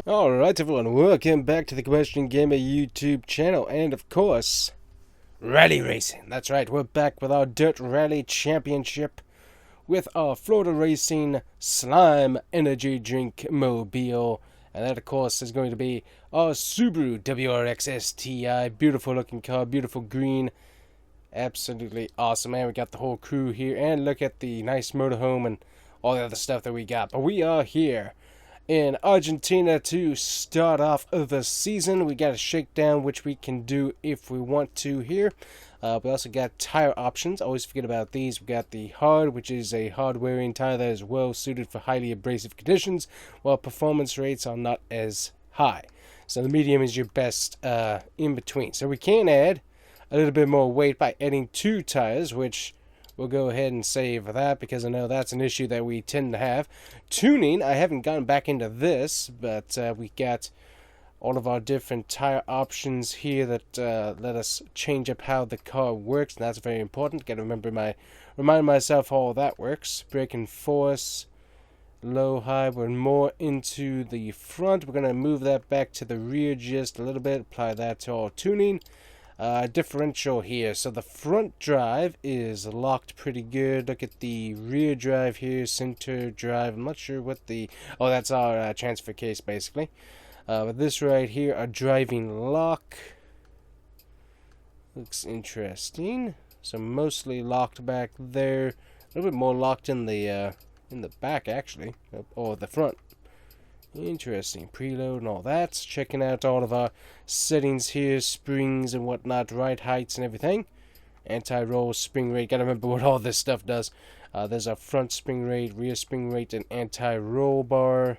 Alright everyone, welcome back to the TheCombustionGamer YouTube channel, and of course, rally racing. That's right, we're back with our Dirt Rally Championship with our Florida Racing Slime Energy Drink Mobile. And that of course is going to be our Subaru WRX STI. Beautiful looking car, beautiful green. Absolutely awesome, man. We got the whole crew here, and look at the nice motorhome and all the other stuff that we got. But we are here in Argentina to start off the season. We got a shakedown, which we can do if we want to here. We also got tire options. Always forget about these. We got the hard, which is a hard wearing tire that is well suited for highly abrasive conditions, while performance rates are not as high. So the medium is your best in between. So we can add a little bit more weight by adding 2 tires, which we'll go ahead and save that because I know that's an issue that we tend to have. Tuning, I haven't gotten back into this, but we got all of our different tire options here that let us change up how the car works, and that's very important. Got to remind myself how all that works. Braking force, low, high. We're more into the front. We're going to move that back to the rear just a little bit. Apply that to our tuning. Differential here. So the front drive is locked pretty good. Look at the rear drive here, center drive. I'm not sure what the... Oh, that's our transfer case, basically. But this right here, a driving lock. Looks interesting. So mostly locked back there. A little bit more locked in the back, actually. Or the front. Interesting. Preload and all that. Checking out all of our settings here, springs and whatnot, ride heights and everything. Anti-roll, spring rate. Gotta remember what all this stuff does. There's our front spring rate, rear spring rate, and anti-roll bar.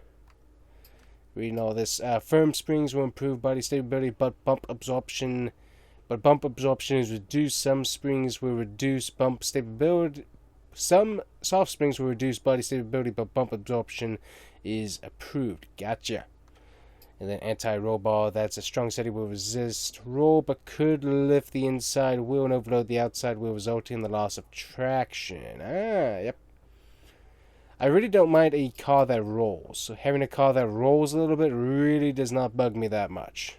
Reading all this. Firm springs will improve body stability, but bump absorption. But bump absorption is reduced. Some springs will reduce bump stability. Some soft springs will reduce body stability, but bump absorption is approved. Gotcha. And then anti-roll bar, that's a strong setting, will resist roll but could lift the inside wheel and overload the outside wheel, resulting in the loss of traction. Yep. I really don't mind a car that rolls. So having a car that rolls a little bit really does not bug me that much.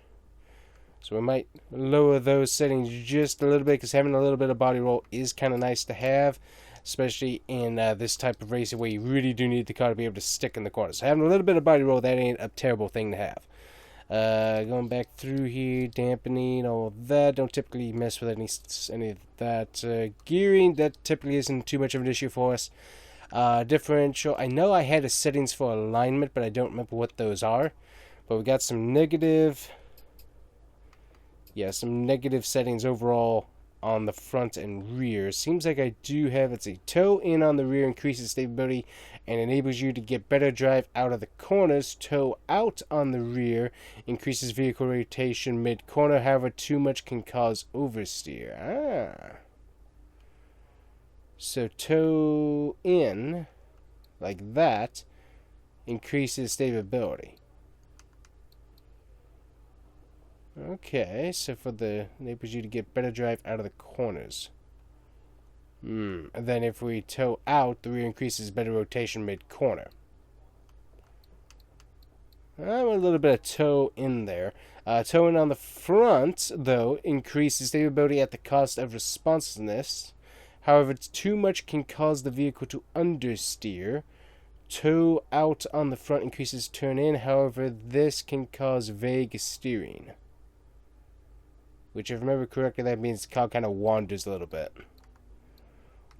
So we might lower those settings just a little bit, because having a little bit of body roll is kind of nice to have, especially in this type of racing where you really do need the car to be able to stick in the corners. So having a little bit of body roll, that ain't a terrible thing to have. Going back through here, dampening, all that. Don't typically mess with any of that. Gearing, that typically isn't too much of an issue for us. Differential, I know I had a settings for alignment, but I don't remember what those are. But we got some negative... Yeah, some negative settings overall on the front and rear. Seems like I do have, let's see, toe in on the rear increases stability and enables you to get better drive out of the corners. Toe out on the rear increases vehicle rotation mid-corner. However, too much can cause oversteer. So toe in, like that, increases stability. Okay, so for the enables you to get better drive out of the corners. And then if we toe out, the rear increases better rotation mid-corner. A little bit of toe in there. Toe in on the front, though, increases stability at the cost of responsiveness. However, too much can cause the vehicle to understeer. Toe out on the front increases turn in. However, this can cause vague steering. Which, if I remember correctly, that means the car kind of wanders a little bit.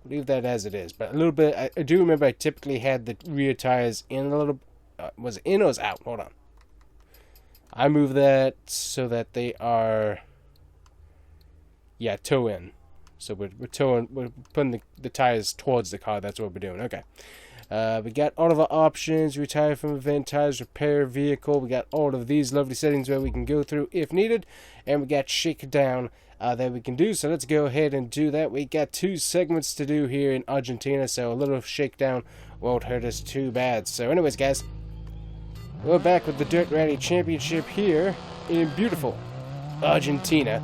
Leave that as it is. But a little bit, I do remember I typically had the rear tires in a little... was it in or was it out? Hold on. I moved that so that they are... Yeah, toe in. So we're putting the tires towards the car. That's what we're doing. Okay. We got all of our options, retire from event, tires, repair vehicle. We got all of these lovely settings where we can go through if needed. And we got shakedown that we can do. So let's go ahead and do that. We got 2 segments to do here in Argentina, so a little shakedown won't hurt us too bad. So anyways, guys, we're back with the Dirt Rally Championship here in beautiful Argentina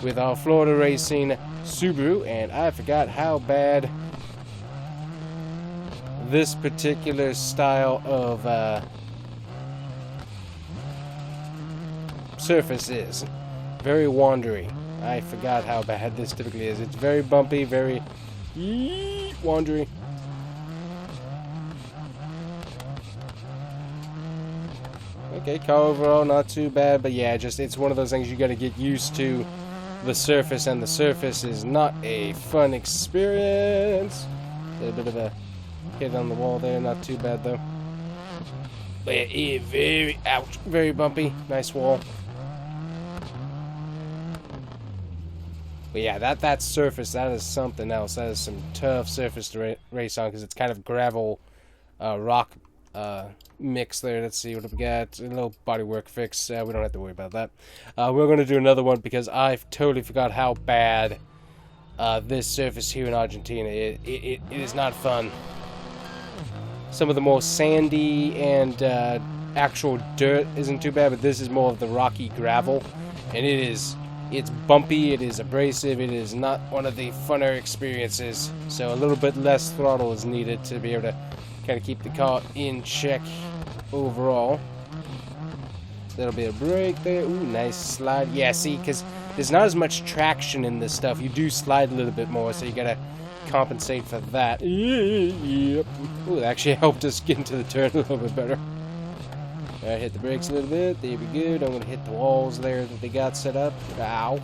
with our Florida Racing Subaru. And I forgot how bad this particular style of surface is. Very wandery. I forgot how bad this typically is. It's very bumpy, very wandery. Okay, car overall not too bad, but yeah, just it's one of those things you got to get used to the surface, and the surface is not a fun experience. A little bit of a hit on the wall there, not too bad though. But yeah, very ouch, very bumpy. Nice wall. But yeah, that surface, that is something else. That is some tough surface to race on because it's kind of gravel, rock mix there. Let's see what we got. A little bodywork fix. We don't have to worry about that. We're going to do another one because I totally forgot how bad this surface here in Argentina. It is not fun. Some of the more sandy and actual dirt isn't too bad, but this is more of the rocky gravel, and it's bumpy, it is abrasive, it is not one of the funner experiences, so a little bit less throttle is needed to be able to kind of keep the car in check overall. Little bit of brake there. Ooh, nice slide. Yeah, see, because there's not as much traction in this stuff. You do slide a little bit more, so you gotta compensate for that. Yep. Ooh, it actually helped us get into the turn a little bit better. Alright, hit the brakes a little bit. There we go. I'm gonna hit the walls there that they got set up. Ow.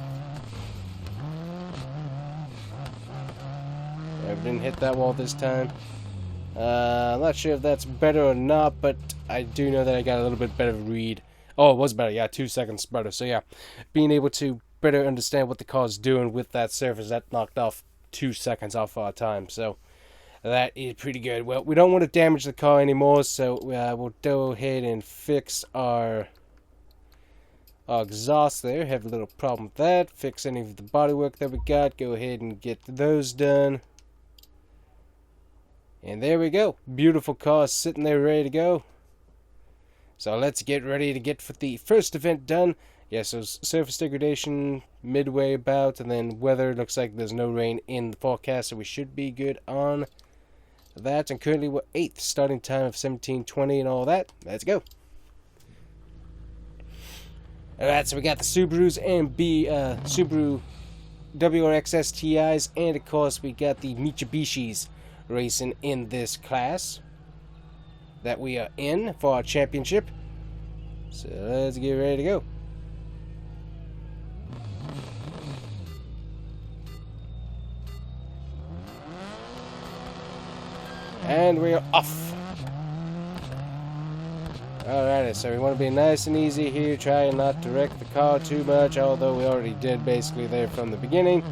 I didn't hit that wall this time. I'm not sure if that's better or not, but I do know that I got a little bit better read. Oh, it was better. Yeah, 2 seconds better. So yeah, being able to better understand what the car's doing with that surface, that knocked off 2 seconds off our time. So that is pretty good. Well, we don't want to damage the car anymore, so we'll go ahead and fix our exhaust there. Have a little problem with that. Fix any of the bodywork that we got. Go ahead and get those done. And there we go. Beautiful car sitting there ready to go. So let's get ready to get for the first event done. Yeah, so surface degradation midway about, and then weather looks like there's no rain in the forecast, so we should be good on that. And currently we're 8th, starting time of 17:20 and all that. Let's go. Alright, so we got the Subarus and Subaru WRX STIs, and of course we got the Mitsubishis racing in this class that we are in for our championship. So let's get ready to go. And we're off. Alrighty, so we want to be nice and easy here, try not to wreck the car too much, although we already did basically there from the beginning.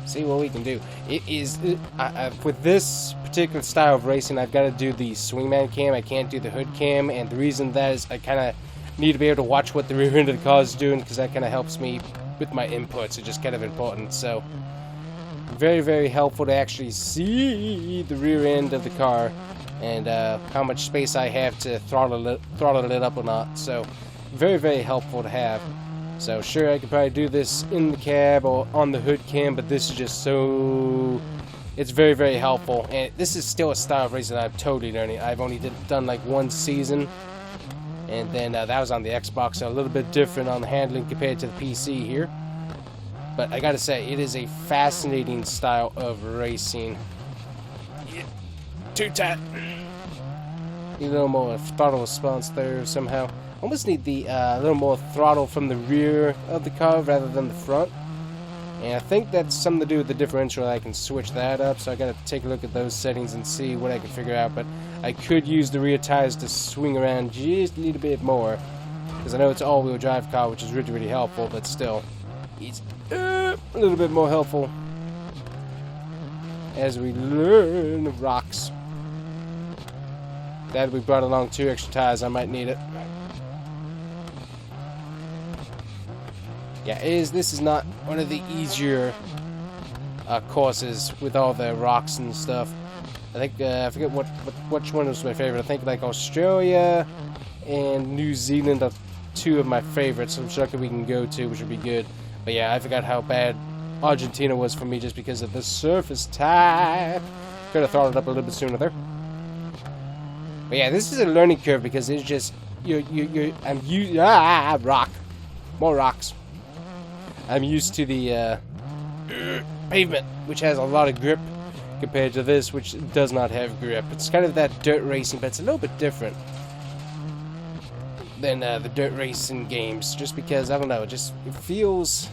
See what we can do. It is with this particular style of racing, I've got to do the swingman cam. I can't do the hood cam, and the reason that is I kind of need to be able to watch what the rear end of the car is doing, because that kind of helps me with my inputs. It's just kind of important. So very, very helpful to actually see the rear end of the car and how much space I have to throttle it up or not. So very, very helpful to have. So sure, I could probably do this in the cab or on the hood cam, but this is just so... It's very, very helpful. And this is still a style of racing I'm totally learning. I've only done like one season, and then that was on the Xbox, so a little bit different on the handling compared to the PC here. But I gotta say, it is a fascinating style of racing. Yeah. Too tight. Need a little more throttle response there somehow. Almost need the little more throttle from the rear of the car rather than the front. And I think that's something to do with the differential. I can switch that up, so I gotta take a look at those settings and see what I can figure out. But I could use the rear tires to swing around just a little bit more, because I know it's an all-wheel drive car, which is really, really helpful, but still, it's a little bit more helpful as we learn the rocks. Glad we brought along 2 extra tires. I might need it. Yeah, this is not one of the easier courses with all the rocks and stuff. I think I forget which one was my favorite. I think like Australia and New Zealand are 2 of my favorites. I'm sure we can go to, which would be good. But yeah, I forgot how bad Argentina was for me just because of the surface type. Could have throttled up a little bit sooner there. But yeah, this is a learning curve because it's just rock. More rocks. I'm used to the pavement, which has a lot of grip, compared to this, which does not have grip. It's kind of that dirt racing, but it's a little bit different than the dirt racing games, just because, I don't know, it feels...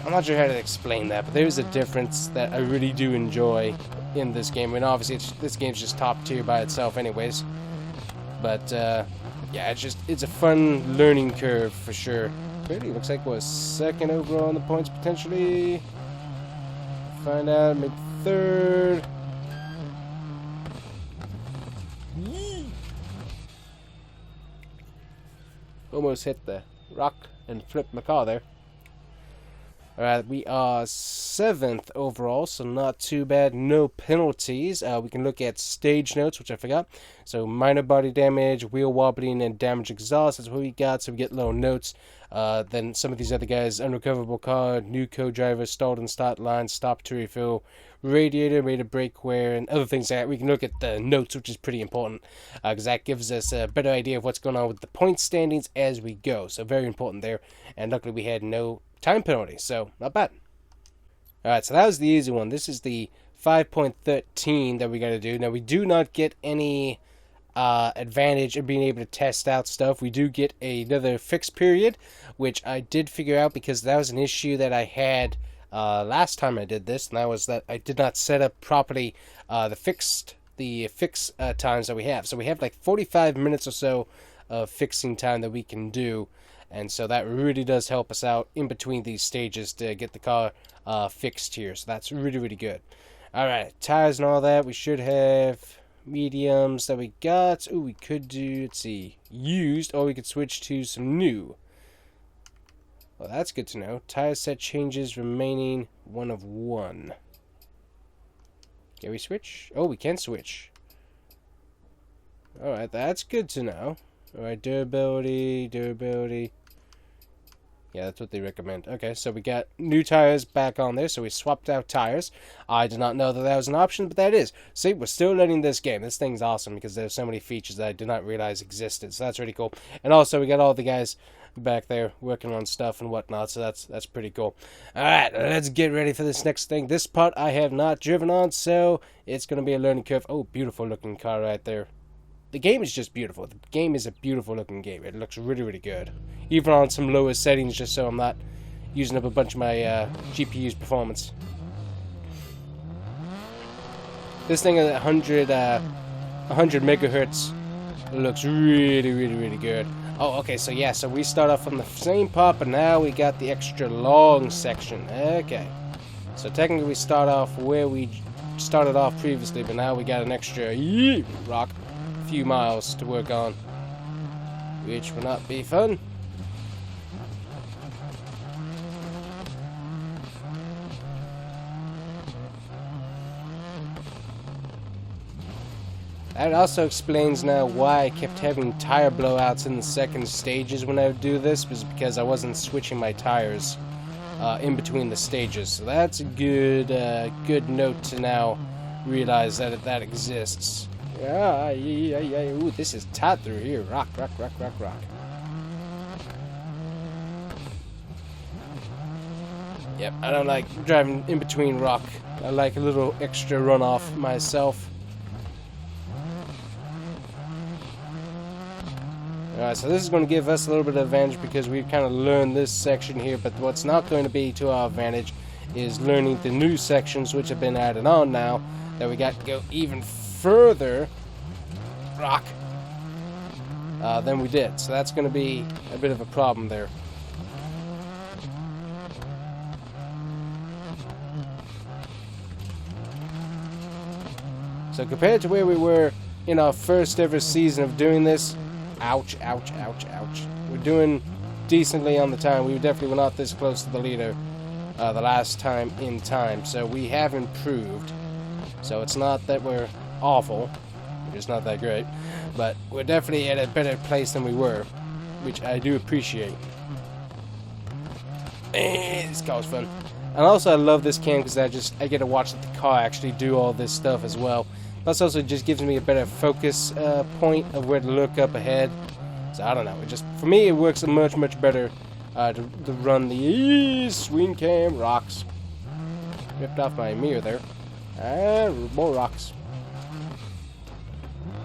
I'm not sure how to explain that, but there's a difference that I really do enjoy in this game. I mean, obviously, this game's just top tier by itself anyways. But, yeah, it's a fun learning curve for sure. Pretty, looks like we're second overall on the points, potentially. Find out, maybe third. Almost hit the rock and flipped my car there. Alright, we are 7th overall, so not too bad. No penalties. We can look at stage notes, which I forgot. So minor body damage, wheel wobbling, and damaged exhaust. That's what we got, so we get little notes. Then some of these other guys, unrecoverable car, new co-driver, stalled in start line, stopped to refill, radiator, rate of brake wear, and other things like that. We can look at the notes, which is pretty important, because that gives us a better idea of what's going on with the point standings as we go. So very important there. And luckily we had no time penalty, so not bad. Alright, so that was the easy one. This is the 5.13 that we got to do. Now, we do not get any advantage of being able to test out stuff. We do get another fixed period, which I did figure out because that was an issue that I had last time I did this, and that was that I did not set up properly the fix times that we have. So we have like 45 minutes or so of fixing time that we can do. And so that really does help us out in between these stages to get the car fixed here. So that's really, really good. Alright, tires and all that. We should have mediums that we got. Ooh, we could do, let's see, used, or we could switch to some new. Well, that's good to know. Tire set changes remaining 1 of 1. Can we switch? Oh, we can switch. Alright, that's good to know. Alright, durability. Yeah, that's what they recommend. Okay, so we got new tires back on there, so we swapped out tires. I did not know that that was an option, but that is. See, we're still learning this game. This thing's awesome because there's so many features that I did not realize existed, so that's really cool. And also, we got all the guys back there working on stuff and whatnot, so that's pretty cool. Alright, let's get ready for this next thing. This part I have not driven on, so it's going to be a learning curve. Oh, beautiful looking car right there. The game is just beautiful. The game is a beautiful looking game. It looks really, really good. Even on some lower settings, just so I'm not using up a bunch of my GPU's performance. This thing at 100 megahertz looks really, really, really good. Oh, okay, so yeah, so we start off on the same part, but now we got the extra long section. Okay. So technically we start off where we started off previously, but now we got an extra rock. Few miles to work on, which will not be fun. That also explains now why I kept having tire blowouts in the second stages when I would do this, was because I wasn't switching my tires in between the stages. So that's a good note to now realize that that exists. Yeah. Ooh, this is tight through here. Rock. Yep, I don't like driving in between rock. I like a little extra runoff myself. Alright, so this is going to give us a little bit of advantage because we've kind of learned this section here, but what's not going to be to our advantage is learning the new sections which have been added on now that we got to go even further rock than we did. So that's going to be a bit of a problem there. So compared to where we were in our first ever season of doing this, ouch. We're doing decently on the time. We definitely were not this close to the leader the last time in time. So we have improved. So it's not that we're awful. We're just not that great. But we're definitely at a better place than we were, which I do appreciate. This car's fun. And also I love this cam because I get to watch the car actually do all this stuff as well. Plus also it just gives me a better focus point of where to look up ahead. So I don't know, it just, for me it works much better to run the swing cam. Rocks. Ripped off my mirror there. And more rocks.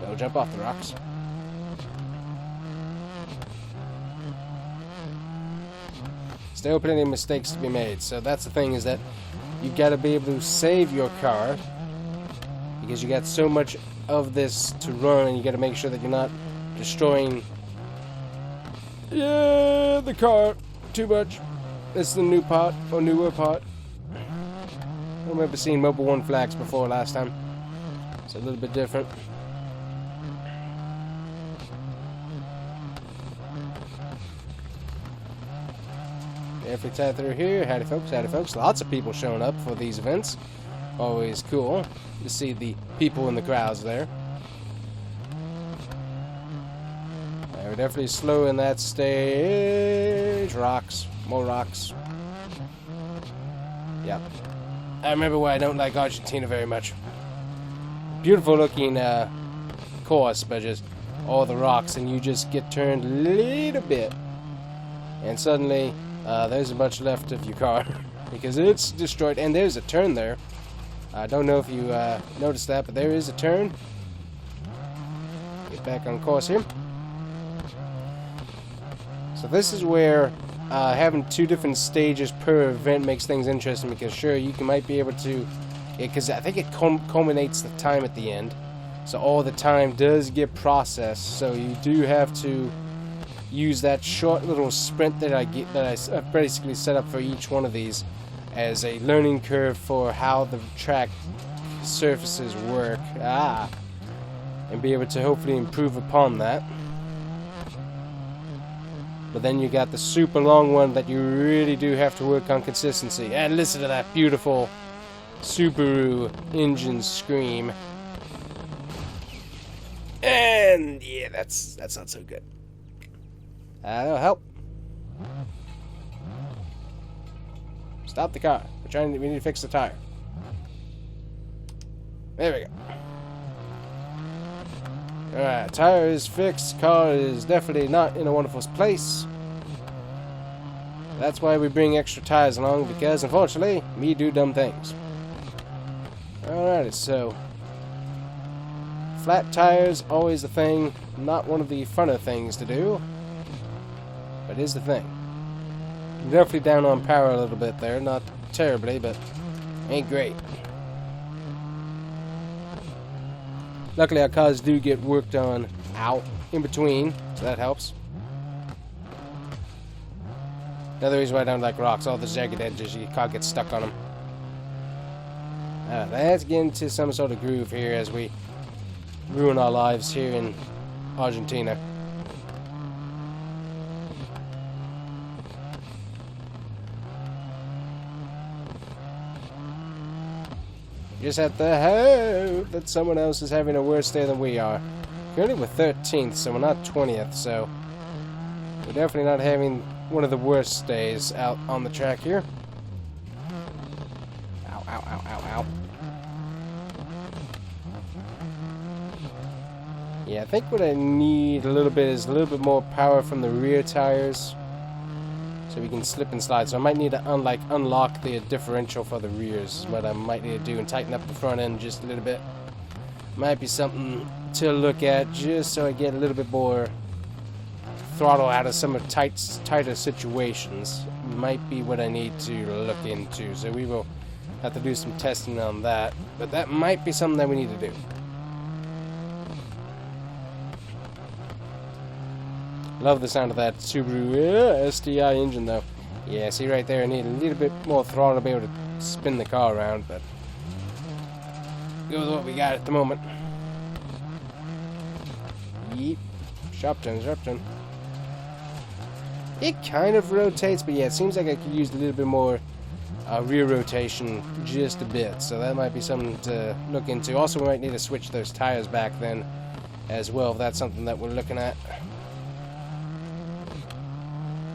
Don't jump off the rocks. Still plenty of mistakes to be made. So that's the thing, is that you gotta be able to save your car, because you got so much of this to run, and you gotta make sure that you're not destroying the car too much. This is the new part, or newer part. I remember seeing Mobile 1 flags before last time. It's a little bit different. Every time through here, howdy folks, howdy folks. Lots of people showing up for these events. Always cool to see the people in the crowds there. We're definitely slow in that stage. Rocks, more rocks. Yep. I remember why I don't like Argentina very much. Beautiful looking course, but just all the rocks, and you just get turned a little bit, and suddenly there's a bunch left of your car because it's destroyed. And there's a turn there. I don't know if you noticed that, but there is a turn. Get back on course here. So this is where having 2 different stages per event makes things interesting, because sure, you might be able to, because I think it culminates the time at the end, so all the time does get processed. So you do have to use that short little sprint that I basically set up for each one of these as a learning curve for how the track surfaces work, and be able to hopefully improve upon that. But then you got the super long one that you really do have to work on consistency. And listen to that beautiful Subaru engine scream. And yeah, that's not so good. That'll help. Stop the car. We need to fix the tire. There we go. Alright, tire is fixed. Car is definitely not in a wonderful place. That's why we bring extra tires along, because unfortunately, me do dumb things. Alrighty, so flat tires, always a thing. Not one of the funner things to do, but is the thing. Definitely down on power a little bit there. Not terribly, but ain't great. Luckily, our cars do get worked on out in between, so that helps. Another reason why I don't like rocks, all the jagged edges, your car gets stuck on them. Let's get into some sort of groove here as we ruin our lives here in Argentina. You just have to hope that someone else is having a worse day than we are. Currently we're 13th, so we're not 20th, so we're definitely not having one of the worst days out on the track here. Ow, ow, ow, ow, ow. Yeah, I think what I need a little bit is a little bit more power from the rear tires, so we can slip and slide. So I might need to unlock the differential for the rears, is what I might need to do, and tighten up the front end just a little bit. Might be something to look at, just so I get a little bit more throttle out of some of tighter situations. Might be what I need to look into, so we will have to do some testing on that, but that might be something that we need to do. Love the sound of that Subaru STI engine though. Yeah, see right there, I need a little bit more throttle to be able to spin the car around, but go with what we got at the moment. Yeep. Sharp turn, sharp turn. It kind of rotates, but yeah, it seems like I could use a little bit more rear rotation, just a bit, so that might be something to look into. Also, we might need to switch those tires back then as well, if that's something that we're looking at.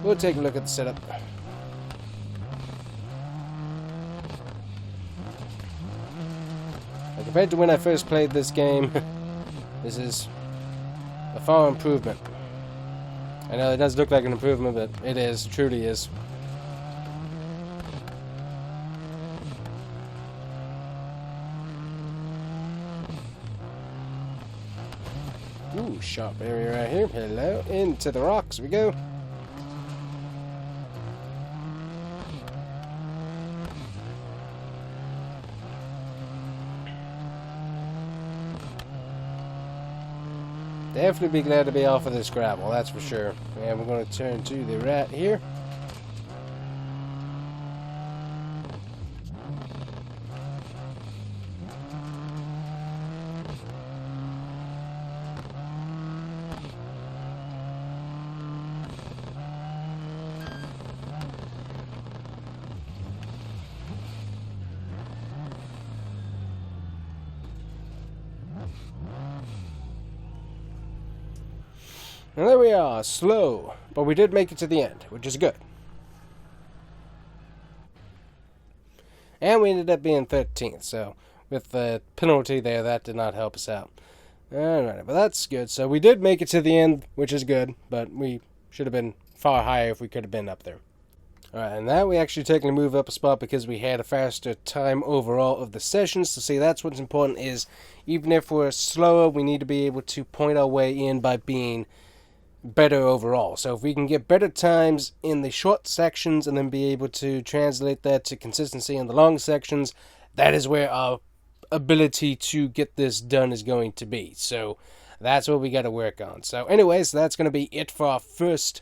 We'll take a look at the setup. compared to when I first played this game, this is a far improvement. I know it does look like an improvement, but it is, truly is. Ooh, sharp area right here. Hello, into the rocks we go. Definitely be glad to be off of this gravel, that's for sure. And we're going to turn to the right here. And there we are, slow, but we did make it to the end, which is good. And we ended up being 13th, so with the penalty there, that did not help us out. Alright, but that's good. So we did make it to the end, which is good, but we should have been far higher if we could have been up there. Alright, and now we actually technically move up a spot because we had a faster time overall of the sessions. So see, that's what's important is, even if we're slower, we need to be able to point our way in by being better overall. So if we can get better times in the short sections and then be able to translate that to consistency in the long sections, that is where our ability to get this done is going to be. So that's what we got to work on. So anyways, that's going to be it for our first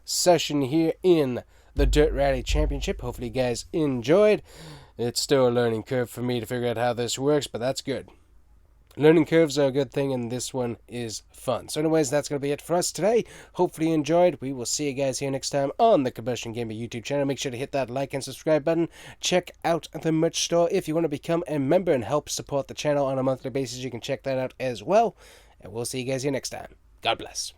session here in the Dirt Rally Championship. Hopefully you guys enjoyed. It's still a learning curve for me to figure out how this works, but that's good. Learning curves are a good thing, and this one is fun. So anyways, that's going to be it for us today. Hopefully you enjoyed. We will see you guys here next time on the Combustion Gamer YouTube channel. Make sure to hit that like and subscribe button. Check out the merch store if you want to become a member and help support the channel on a monthly basis. You can check that out as well. And we'll see you guys here next time. God bless.